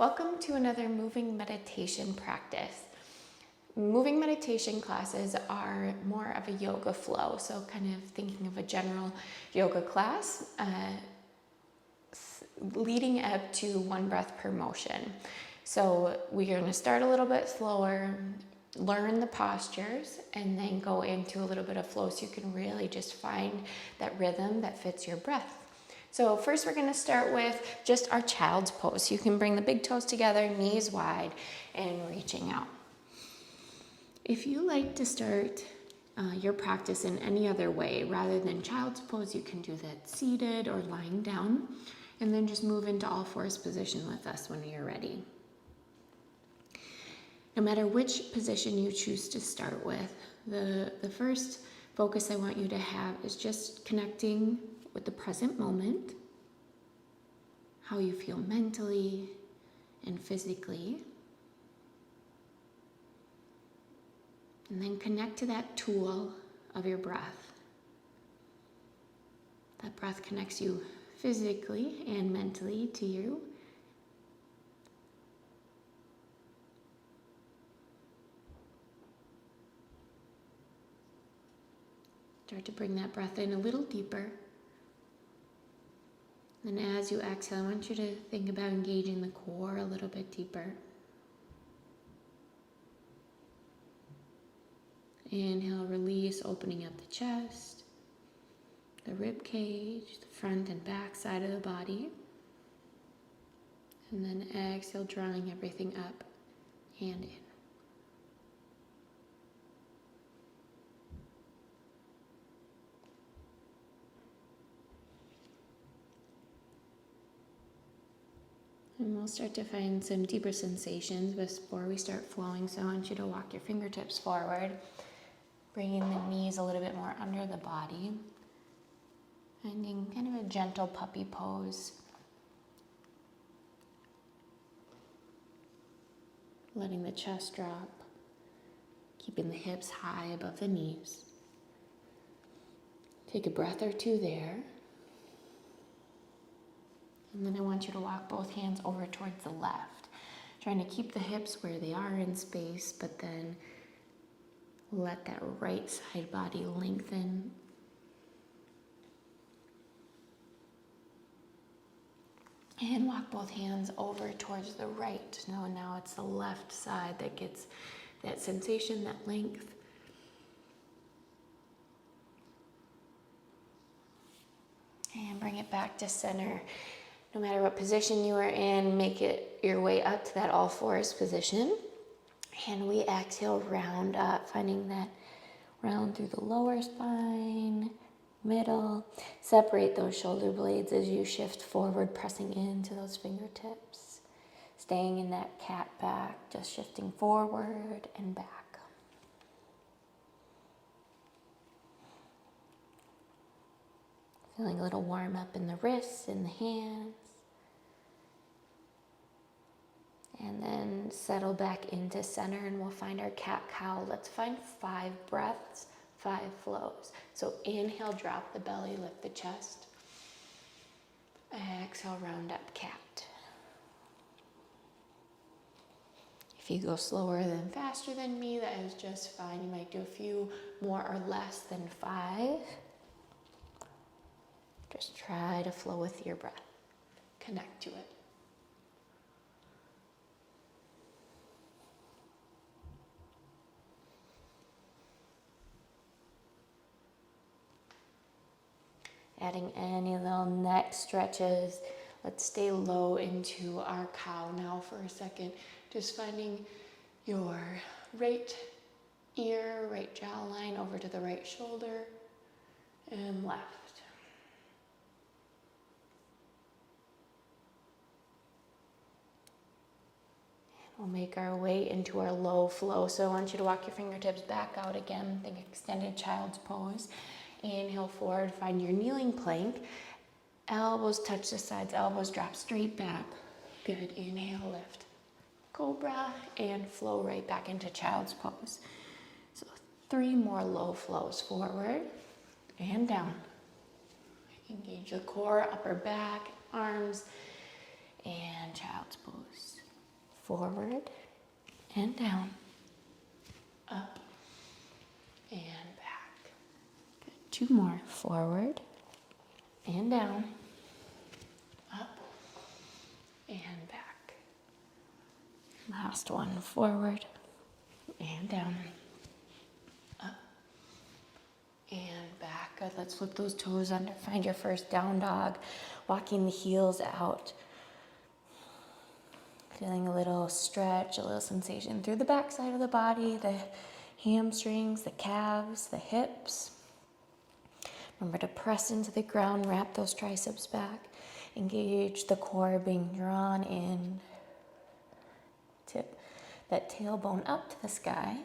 Welcome to another moving meditation practice. Moving meditation classes are more of a yoga flow, so kind of thinking of a general yoga class leading up to one breath per motion. So we're going to start a little bit slower, learn the postures, and then go into a little bit of flow so you can really just find that rhythm that fits your breath. So first we're going to start with just our child's pose. You can bring the big toes together, knees wide, and reaching out. If you like to start your practice in any other way rather than child's pose, you can do that seated or lying down, and then just move into all fours position with us when you're ready. No matter which position you choose to start with, the first focus I want you to have is just connecting with the present moment, how you feel mentally and physically, and then connect to that tool of your breath. That breath connects you physically and mentally to you. Start to bring that breath in a little deeper. And as you exhale, I want you to think about engaging the core a little bit deeper. Inhale, release, opening up the chest, the rib cage, the front and back side of the body. And then exhale, drawing everything up and in. And we'll start to find some deeper sensations before we start flowing. So I want you to walk your fingertips forward, bringing the knees a little bit more under the body, finding kind of a gentle puppy pose. Letting the chest drop, keeping the hips high above the knees. Take a breath or two there. And then I want you to walk both hands over towards the left, trying to keep the hips where they are in space, but then let that right side body lengthen. And walk both hands over towards the right. Now it's the left side that gets that sensation, that length. And bring it back to center. No matter what position you are in, make it your way up to that all fours position. And we exhale, round up, finding that round through the lower spine, middle. Separate those shoulder blades as you shift forward, pressing into those fingertips. Staying in that cat back, just shifting forward and back. Feeling a little warm up in the wrists and the hands. And then settle back into center and we'll find our cat-cow. Let's find 5 breaths, 5 flows. So inhale, drop the belly, lift the chest. Exhale, round up cat. If you go slower than faster than me, that is just fine. You might do a few more or less than 5. Just try to flow with your breath. Connect to it. Adding any little neck stretches. Let's stay low into our cow now for a second. Just finding your right ear, right jawline over to the right shoulder and left. We'll make our way into our low flow. So I want you to walk your fingertips back out again. Think extended child's pose. Inhale forward, find your kneeling plank. Elbows touch the sides, elbows drop straight back. Good, inhale, lift. Cobra, and flow right back into child's pose. So 3 more low flows, forward and down. Engage the core, upper back, arms, and child's pose. forward and down, up and back. Good. 2 more, forward and down, up and back. Last one, forward and down, up and back. Good. Let's flip those toes under. Find your first down dog, walking the heels out. Feeling a little stretch, a little sensation through the back side of the body, the hamstrings, the calves, the hips. Remember to press into the ground, wrap those triceps back. Engage the core being drawn in. Tip that tailbone up to the sky.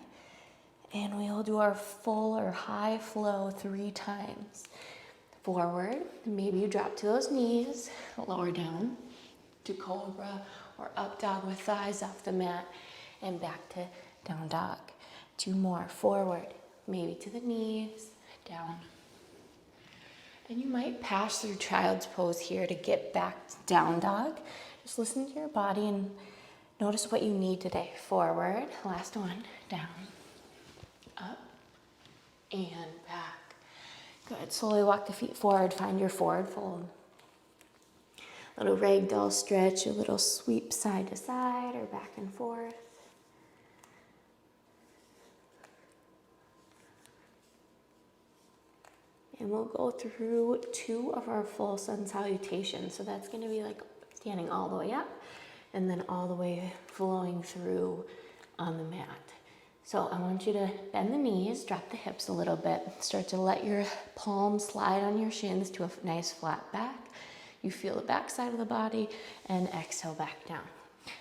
And we'll do our full or high flow 3 times. Forward, maybe you drop to those knees, lower down to cobra or up dog with thighs off the mat, and back to down dog. 2 more, forward, maybe to the knees, down. And you might pass through child's pose here to get back to down dog. Just listen to your body and notice what you need today. Forward, last one, down, up, and back. Good, slowly walk the feet forward, find your forward fold. Little ragdoll stretch, a little sweep side to side or back and forth. And we'll go through 2 of our full sun salutations. So that's going to be like standing all the way up and then all the way flowing through on the mat. So I want you to bend the knees, drop the hips a little bit, start to let your palms slide on your shins to a nice flat back. You feel the back side of the body and exhale back down.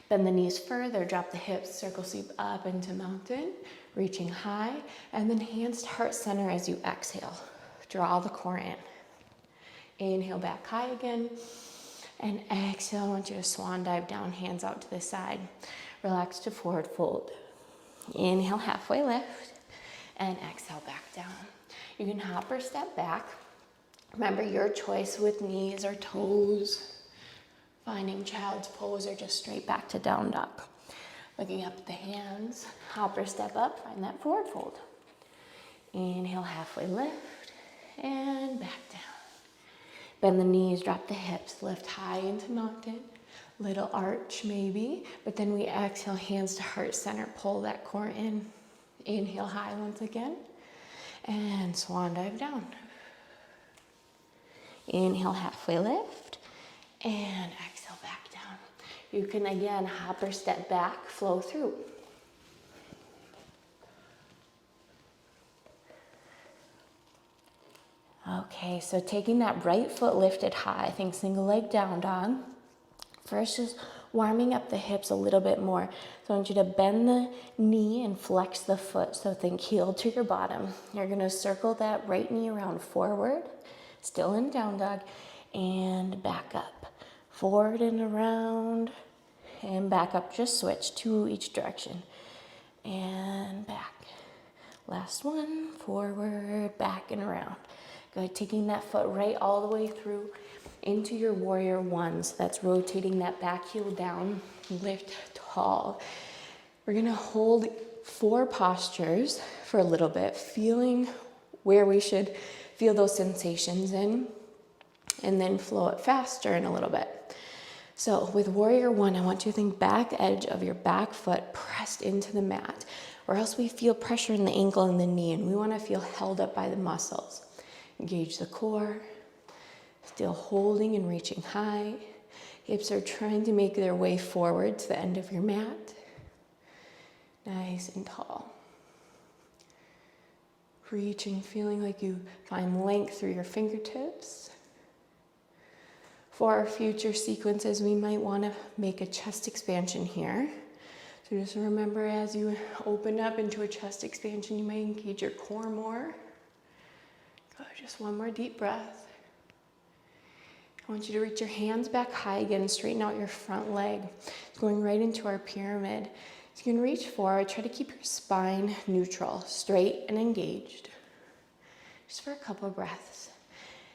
Bend the knees further, drop the hips, circle sweep up into mountain, reaching high, and then hands to heart center as you exhale. Draw the core in. Inhale back high again, and exhale. I want you to swan dive down, hands out to the side. Relax to forward fold. Inhale, halfway lift, and exhale back down. You can hop or step back. Remember your choice with knees or toes, finding child's pose or just straight back to down dog. Looking up at the hands, hop or step up, find that forward fold. Inhale, halfway lift, and back down. Bend the knees, drop the hips, lift high into mountain, little arch maybe, but then we exhale, hands to heart center, pull that core in. Inhale high once again, and swan dive down. Inhale, halfway lift, and exhale back down. You can again hop or step back, flow through. Okay, so taking that right foot lifted high, think single leg down dog. First, just warming up the hips a little bit more. So I want you to bend the knee and flex the foot. So think heel to your bottom. You're gonna circle that right knee around forward, still in down dog, and back up. Forward and around, and back up. Just switch to each direction. And back. Last one, forward, back and around. Good, taking that foot right all the way through into your warrior 1. So that's rotating that back heel down, lift tall. We're gonna hold 4 postures for a little bit, feeling where we should feel those sensations in, and then flow it faster in a little bit. So with warrior 1, I want you to think back edge of your back foot pressed into the mat, or else we feel pressure in the ankle and the knee, and we wanna feel held up by the muscles. Engage the core, still holding and reaching high. Hips are trying to make their way forward to the end of your mat. Nice and tall. Reaching, feeling like you find length through your fingertips. For our future sequences, we might want to make a chest expansion here. So just remember, as you open up into a chest expansion, you may engage your core more. Good, just one more deep breath. I want you to reach your hands back high again, straighten out your front leg. It's going right into our pyramid. So you can reach forward, try to keep your spine neutral, straight and engaged. Just for a couple of breaths.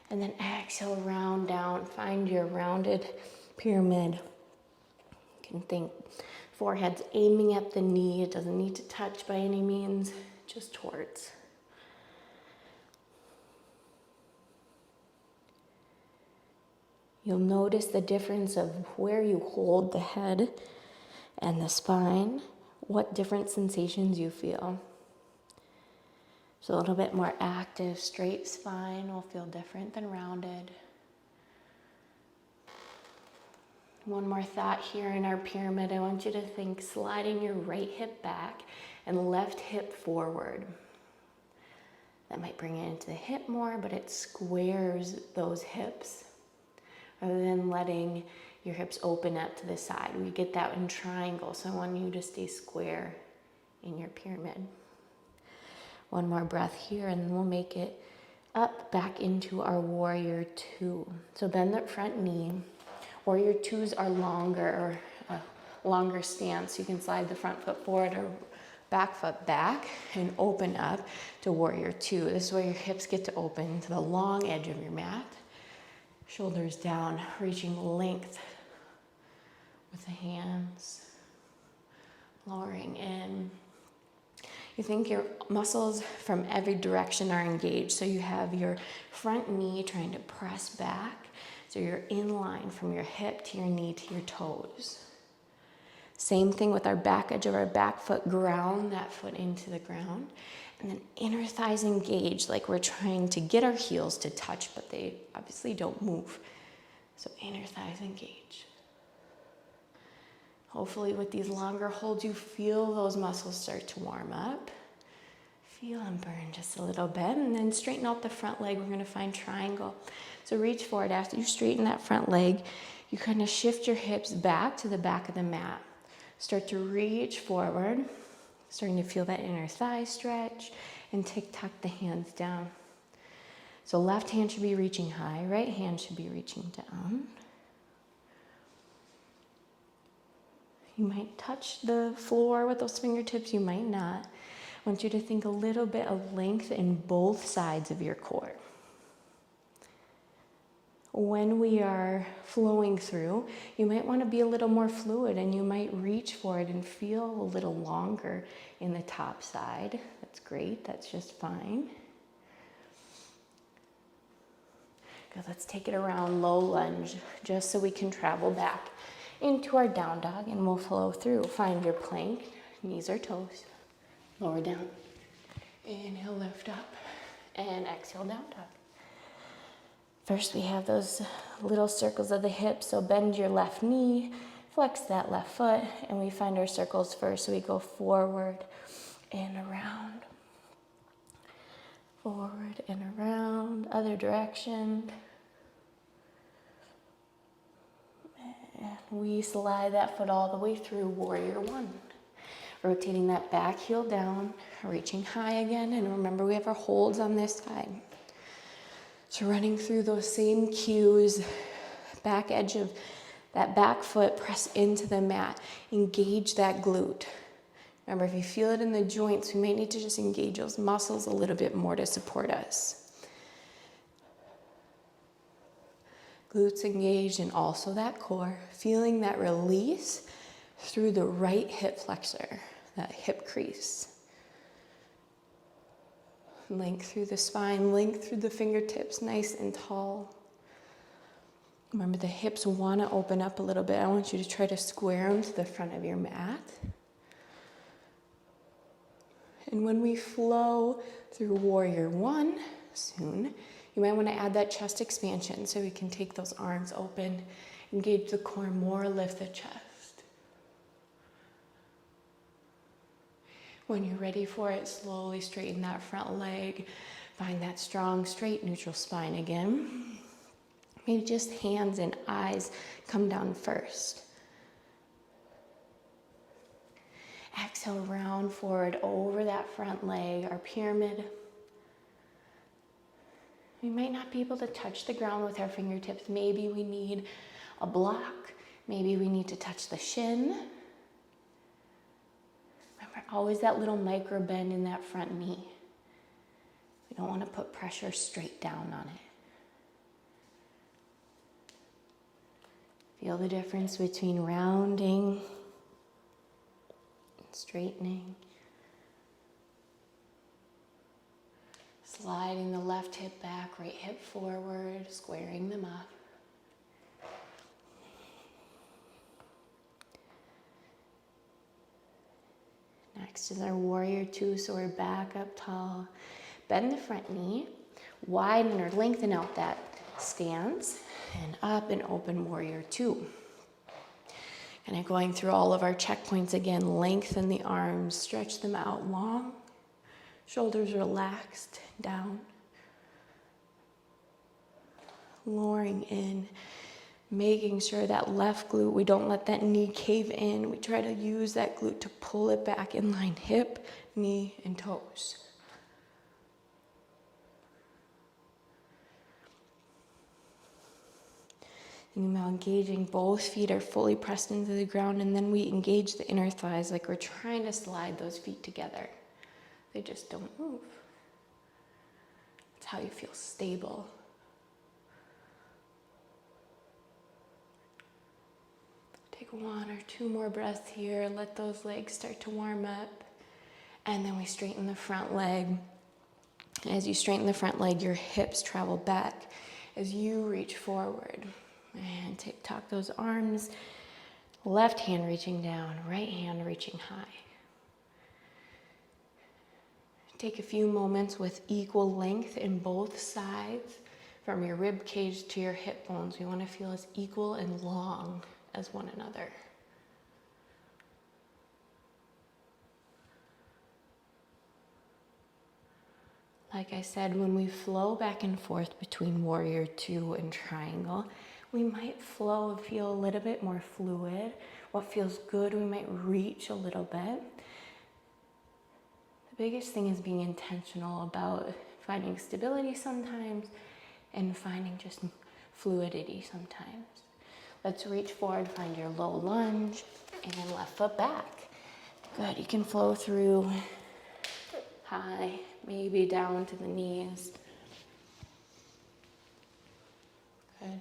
And then exhale, round down, find your rounded pyramid. You can think Forehead's aiming at the knee. It doesn't need to touch by any means, just towards. You'll notice the difference of where you hold the head and the spine, what different sensations you feel. So a little bit more active, straight spine will feel different than rounded. One more thought here in our pyramid. I want you to think sliding your right hip back and left hip forward. That might bring it into the hip more, but it squares those hips rather than letting your hips open up to the side. We get that in triangle, so I want you to stay square in your pyramid. One more breath here, and then we'll make it up back into our warrior two. So bend that front knee. Warrior twos are longer, or a longer stance. You can slide the front foot forward or back foot back and open up to warrior two. This is where your hips get to open to the long edge of your mat. Shoulders down, reaching length with the hands, lowering in. You think your muscles from every direction are engaged. So you have your front knee trying to press back. So you're in line from your hip to your knee to your toes. Same thing with our back edge of our back foot, ground that foot into the ground. And then inner thighs engaged, like we're trying to get our heels to touch, but they obviously don't move. So inner thighs engaged. Hopefully with these longer holds, you feel those muscles start to warm up. Feel them burn just a little bit, and then straighten out the front leg. We're gonna find triangle. So reach forward. After you straighten that front leg, you kind of shift your hips back to the back of the mat. Start to reach forward, starting to feel that inner thigh stretch, and tuck the hands down. So left hand should be reaching high, right hand should be reaching down. You might touch the floor with those fingertips, you might not. I want you to think a little bit of length in both sides of your core. When we are flowing through, you might want to be a little more fluid, and you might reach for it and feel a little longer in the top side. That's great, that's just fine. Good, let's take it around low lunge, just so we can travel back into our down dog, and we'll flow through. Find your plank, knees or toes, lower down. Inhale, lift up, and exhale, down dog. First, we have those little circles of the hips, so bend your left knee, flex that left foot, and we find our circles first. So we go forward and around, forward and around, other direction. And we slide that foot all the way through warrior one. Rotating that back heel down, reaching high again, and remember we have our holds on this side. So running through those same cues, back edge of that back foot, press into the mat, engage that glute. Remember, if you feel it in the joints, we might need to just engage those muscles a little bit more to support us. Glutes engaged, and also that core, feeling that release through the right hip flexor, that hip crease. Length through the spine, length through the fingertips, nice and tall. Remember, the hips want to open up a little bit. I want you to try to square them to the front of your mat. And when we flow through warrior one soon, you might want to add that chest expansion, so we can take those arms open, engage the core more, lift the chest. When you're ready for it, slowly straighten that front leg. Find that strong, straight, neutral spine again. Maybe just hands and eyes come down first. Exhale, round forward over that front leg, our pyramid. We might not be able to touch the ground with our fingertips. Maybe we need a block. Maybe we need to touch the shin. Remember, always that little micro bend in that front knee. We don't want to put pressure straight down on it. Feel the difference between rounding straightening. Sliding the left hip back, right hip forward, squaring them up. Next is our warrior two, so we're back up tall. Bend the front knee, widen or lengthen out that stance, and up and open warrior two. Kind of going through all of our checkpoints again, lengthen the arms, stretch them out long, shoulders relaxed down. Lowering in, making sure that left glute, we don't let that knee cave in. We try to use that glute to pull it back in line, hip, knee, and toes. Now engaging both feet are fully pressed into the ground, and then we engage the inner thighs like we're trying to slide those feet together. They just don't move. That's how you feel stable. Take 1 or 2 more breaths here. Let those legs start to warm up. And then we straighten the front leg. As you straighten the front leg, your hips travel back as you reach forward. And tuck those arms. Left hand reaching down, right hand reaching high. Take a few moments with equal length in both sides. From your rib cage to your hip bones, we want to feel as equal and long as one another. Like I said, when we flow back and forth between warrior two and triangle, we might flow and feel a little bit more fluid. What feels good, we might reach a little bit. The biggest thing is being intentional about finding stability sometimes and finding just fluidity sometimes. Let's reach forward, find your low lunge, and then left foot back. Good, you can flow through high, maybe down to the knees. Good.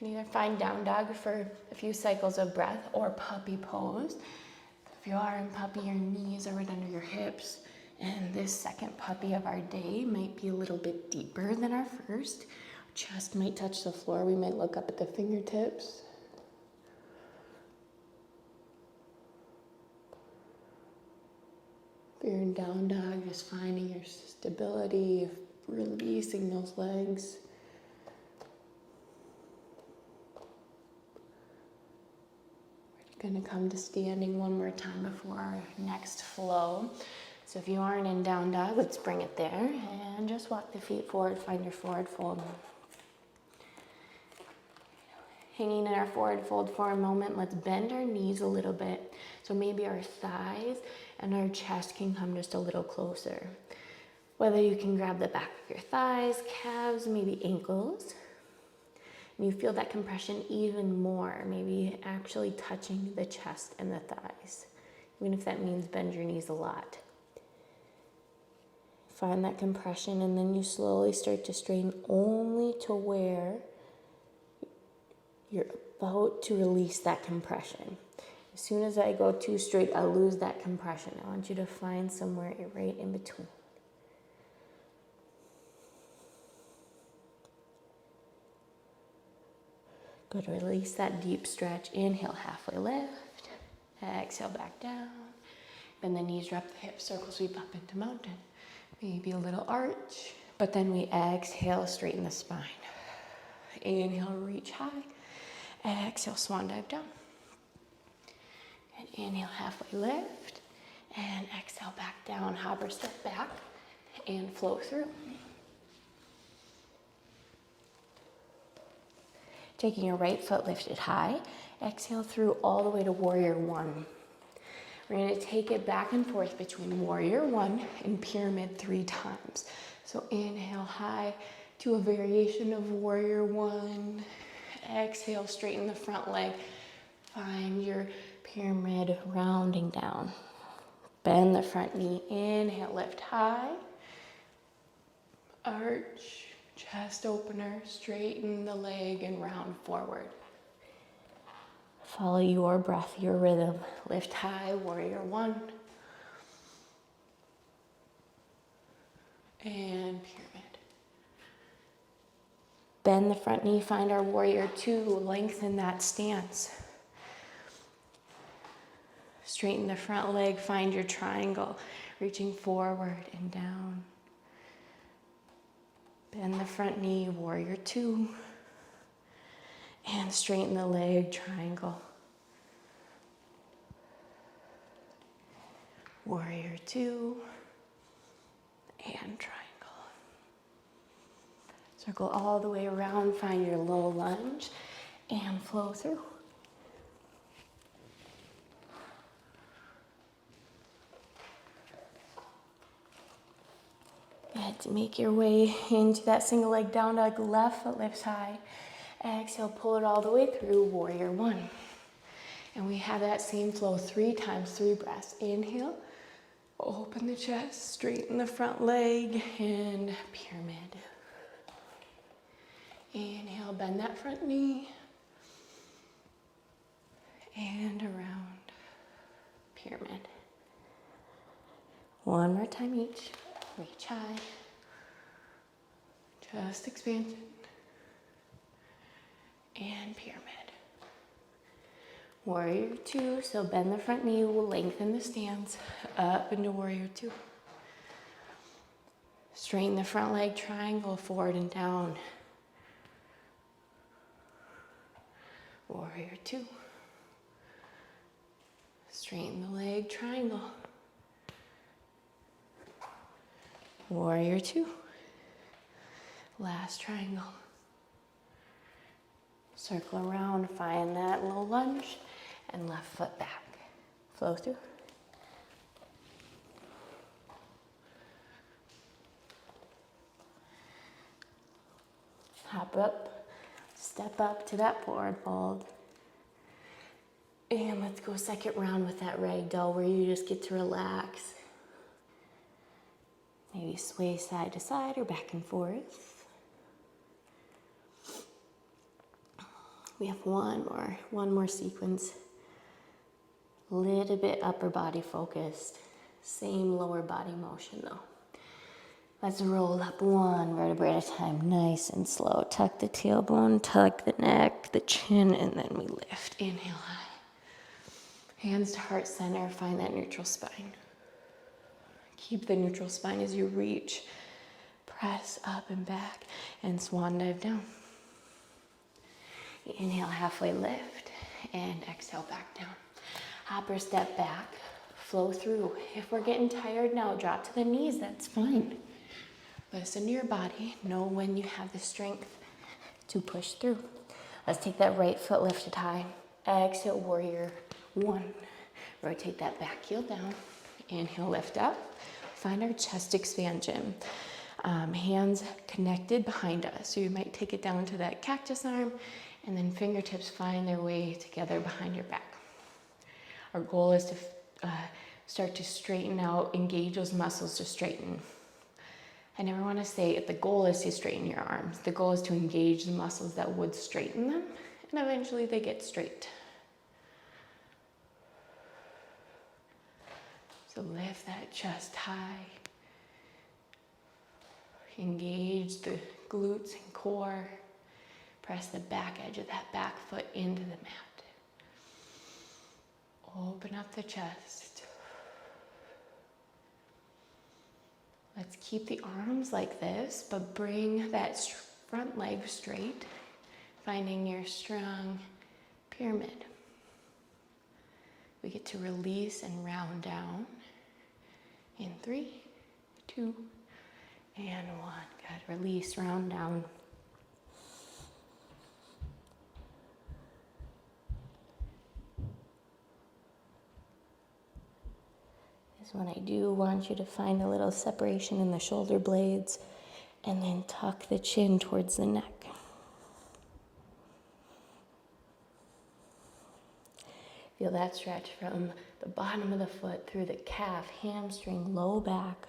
You can either find down dog for a few cycles of breath or puppy pose. If you are in puppy, your knees are right under your hips. And this second puppy of our day might be a little bit deeper than our first. Our chest might touch the floor. We might look up at the fingertips. If you're in down dog, just finding your stability, releasing those legs. We're going to come to standing one more time before our next flow. So if you aren't in down dog, let's bring it there and just walk the feet forward, find your forward fold. Hanging in our forward fold for a moment, let's bend our knees a little bit. So maybe our thighs and our chest can come just a little closer. Whether you can grab the back of your thighs, calves, maybe ankles. And you feel that compression even more, maybe actually touching the chest and the thighs, even if that means bend your knees a lot. Find that compression, and then you slowly start to straighten only to where you're about to release that compression. As soon as I go too straight, I'll lose that compression. I want you to find somewhere right in between. Good, release that deep stretch. Inhale, halfway lift. Exhale, back down. Bend the knees, drop the hips, circle sweep up into mountain. Maybe a little arch, but then we exhale, straighten the spine. Inhale, reach high. Exhale, swan dive down. And inhale, halfway lift. And exhale, back down, hopper step back, and flow through. Taking your right foot lifted high, exhale through all the way to warrior one. We're going to take it back and forth between warrior one and pyramid 3 times. So inhale high to a variation of warrior one. Exhale, straighten the front leg. Find your pyramid rounding down. Bend the front knee. Inhale, lift high. Arch. Chest opener, straighten the leg and round forward. Follow your breath, your rhythm. Lift high, warrior one. and pyramid. Bend the front knee, find our warrior two, lengthen that stance. Straighten the front leg, find your triangle, reaching forward and down. Bend the front knee, warrior two, and straighten the leg, triangle. Warrior two, and triangle. Circle all the way around, find your low lunge, and flow through. And to make your way into that single leg down dog, left foot lifts high. Exhale, pull it all the way through, warrior one. And we have that same flow 3 times, 3 breaths. Inhale, open the chest, straighten the front leg, and pyramid. Inhale, bend that front knee, and around, pyramid. One more time each. Reach high, chest expansion, and pyramid. Warrior two, so bend the front knee, we'll lengthen the stance, up into warrior two. Straighten the front leg, triangle, forward and down. Warrior two. Straighten the leg, triangle. Warrior two. Last triangle. Circle around, find that low lunge, and left foot back. Flow through. Hop up, step up to that forward fold. And let's go second round with that ragdoll where you just get to relax. Maybe sway side to side or back and forth. We have one more sequence. A little bit upper body focused. Same lower body motion though. Let's roll up one vertebrae at a time, nice and slow. Tuck the tailbone, tuck the neck, the chin, and then we lift. Inhale high. Hands to heart center, find that neutral spine. Keep the neutral spine as you reach. Press up and back and swan dive down. Inhale, halfway lift, and exhale back down. Hopper step back, flow through. If we're getting tired now, drop to the knees, that's fine. Listen to your body, know when you have the strength to push through. Let's take that right foot lifted high. Exhale, warrior one. Rotate that back heel down. Inhale, lift up. Find our chest expansion. Hands connected behind us. So you might take it down to that cactus arm, and then fingertips find their way together behind your back. Our goal is to start to straighten out, engage those muscles to straighten. I never want to say the goal is to straighten your arms. The goal is to engage the muscles that would straighten them, and eventually they get straight. So lift that chest high. Engage the glutes and core. Press the back edge of that back foot into the mat. Open up the chest. Let's keep the arms like this, but bring that front leg straight, finding your strong pyramid. We get to release and round down in 3, 2, and 1. Good. Release, round down. This one I do want you to find a little separation in the shoulder blades and then tuck the chin towards the neck. Feel that stretch from the bottom of the foot through the calf, hamstring, low back,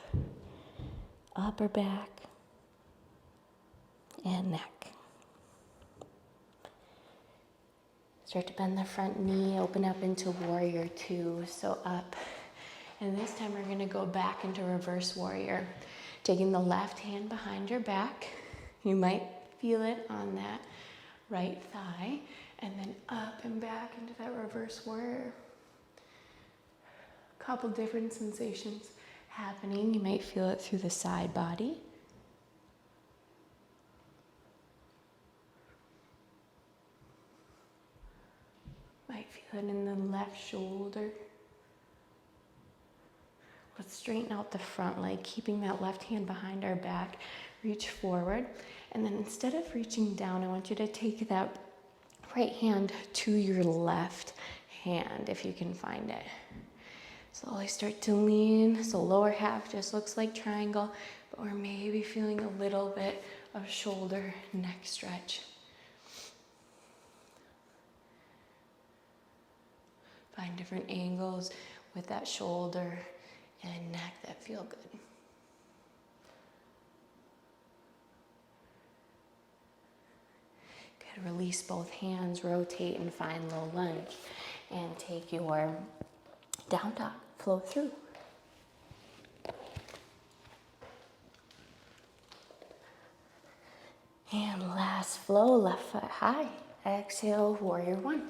upper back, and neck. Start to bend the front knee, open up into warrior two, so up. And this time we're gonna go back into reverse warrior. Taking the left hand behind your back. You might feel it on that right thigh, and then up and back into that reverse warrior. Couple different sensations happening. You might feel it through the side body. Might feel it in the left shoulder. Let's straighten out the front leg, keeping that left hand behind our back. Reach forward, and then instead of reaching down, I want you to take that right hand to your left hand, if you can find it. Slowly start to lean, so lower half just looks like triangle, but we're maybe feeling a little bit of shoulder, neck stretch. Find different angles with that shoulder and neck that feel good. Good, release both hands, rotate and find low lunge. And take your down dog, flow through. And last flow, left foot high. Exhale, warrior one.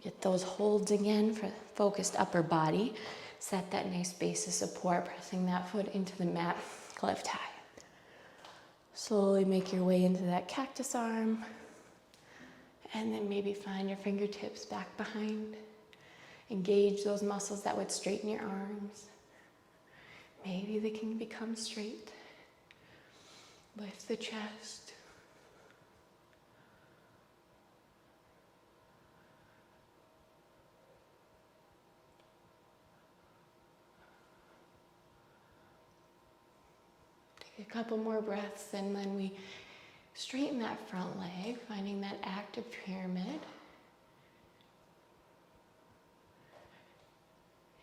Get those holds again for focused upper body. Set that nice base of support, pressing that foot into the mat, lift high. Slowly make your way into that cactus arm. And then maybe find your fingertips back behind. Engage those muscles that would straighten your arms. Maybe they can become straight. Lift the chest. Take a couple more breaths, and then we straighten that front leg, finding that active pyramid.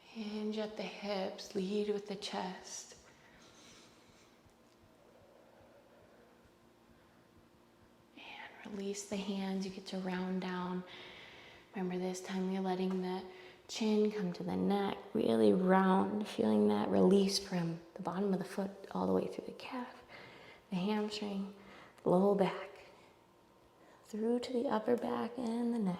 Hinge at the hips, lead with the chest. And release the hands, you get to round down. Remember, this time you're letting the chin come to the neck, really round, feeling that release from the bottom of the foot all the way through the calf, the hamstring, low back, through to the upper back and the neck.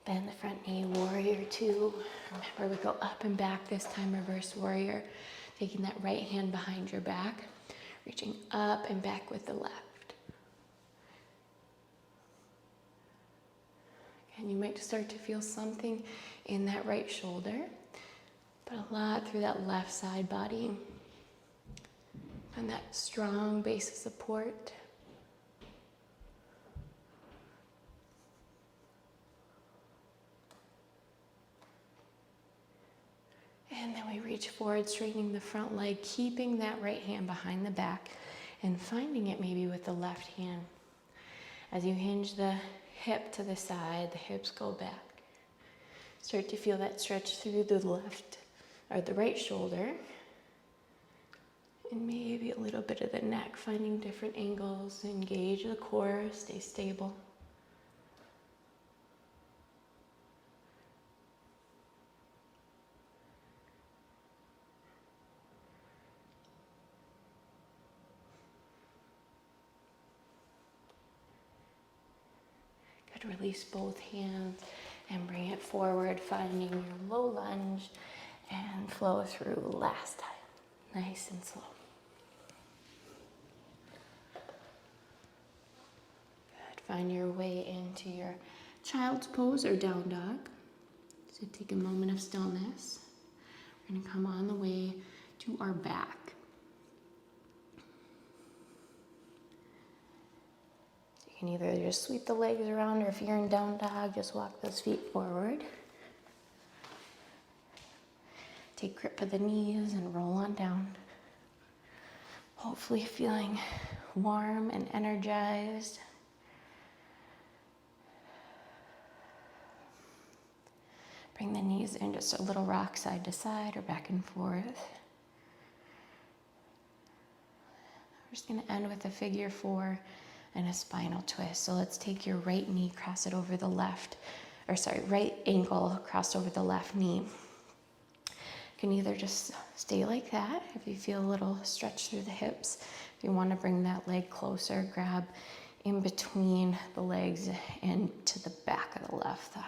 Bend the front knee, warrior two. Remember, we go up and back this time, reverse warrior. Taking that right hand behind your back, reaching up and back with the left. And you might start to feel something in that right shoulder, but a lot through that left side body. And that strong base of support. And then we reach forward, straightening the front leg, keeping that right hand behind the back and finding it maybe with the left hand. As you hinge the hip to the side, the hips go back. Start to feel that stretch through the left or the right shoulder. And maybe a little bit of the neck, finding different angles. Engage the core, stay stable. Release both hands and bring it forward, finding your low lunge and flow through last time. Nice and slow. Good. Find your way into your child's pose or down dog. So take a moment of stillness. We're going to come on the way to our back. You can either just sweep the legs around, or if you're in down dog, just walk those feet forward. Take grip of the knees and roll on down. Hopefully feeling warm and energized. Bring the knees in, just a little rock side to side or back and forth. just gonna end with a figure four and a spinal twist. So let's take your right knee, cross it over the left, right ankle crossed over the left knee. You can either just stay like that if you feel a little stretch through the hips. If you want to bring that leg closer, grab in between the legs and to the back of the left thigh.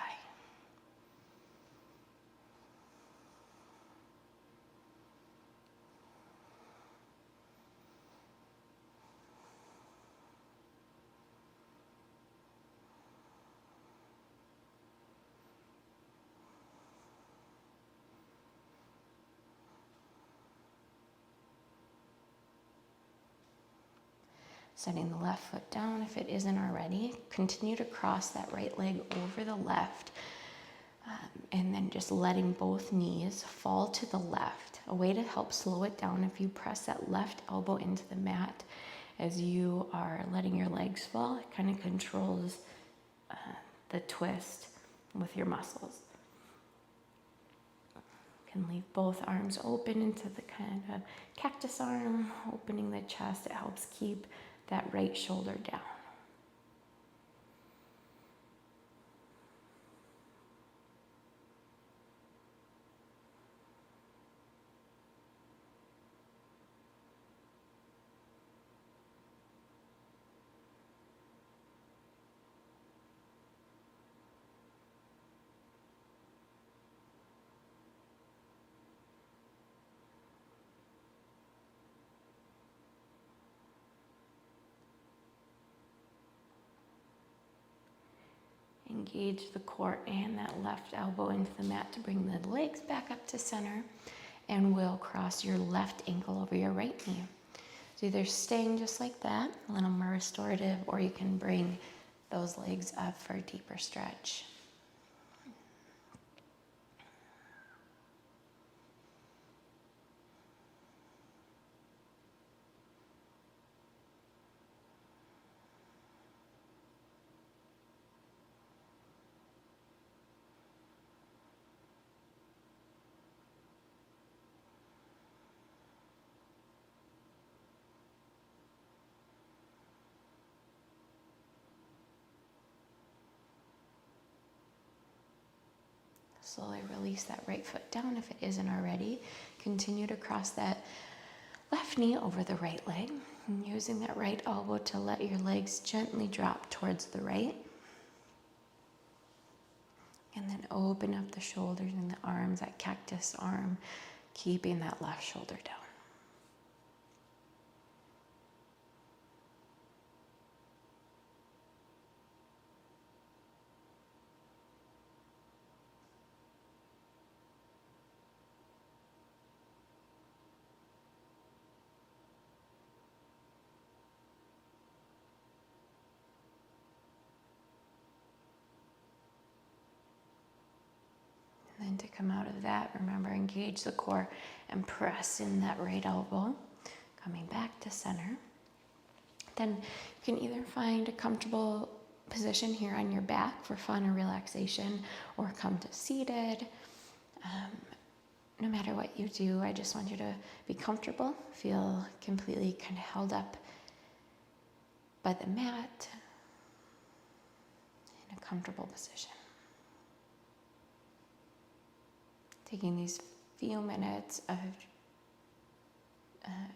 Setting the left foot down if it isn't already. Continue to cross that right leg over the left, and then just letting both knees fall to the left. A way to help slow it down, if you press that left elbow into the mat as you are letting your legs fall, it kind of controls the twist with your muscles. You can leave both arms open into the kind of cactus arm, opening the chest. It helps keep that right shoulder down. Engage the core and that left elbow into the mat to bring the legs back up to center, and we'll cross your left ankle over your right knee. So either staying just like that, a little more restorative, or you can bring those legs up for a deeper stretch. Slowly release that right foot down if it isn't already. Continue to cross that left knee over the right leg, and using that right elbow to let your legs gently drop towards the right. And then open up the shoulders and the arms, that cactus arm, keeping that left shoulder down. And then to come out of that, remember, engage the core and press in that right elbow, coming back to center. Then you can either find a comfortable position here on your back for fun or relaxation, or come to seated. No matter what you do, I just want you to be comfortable, feel completely kind of held up by the mat in a comfortable position. Taking these few minutes of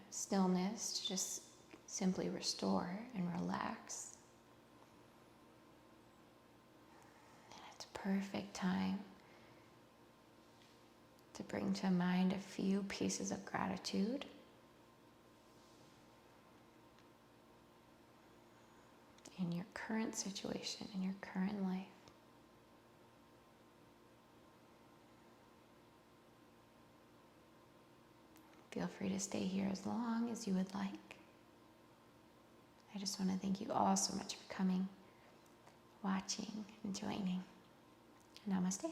stillness to just simply restore and relax. And it's a perfect time to bring to mind a few pieces of gratitude. In your current situation, in your current life. Feel free to stay here as long as you would like. I just want to thank you all so much for coming, watching, and joining. Namaste.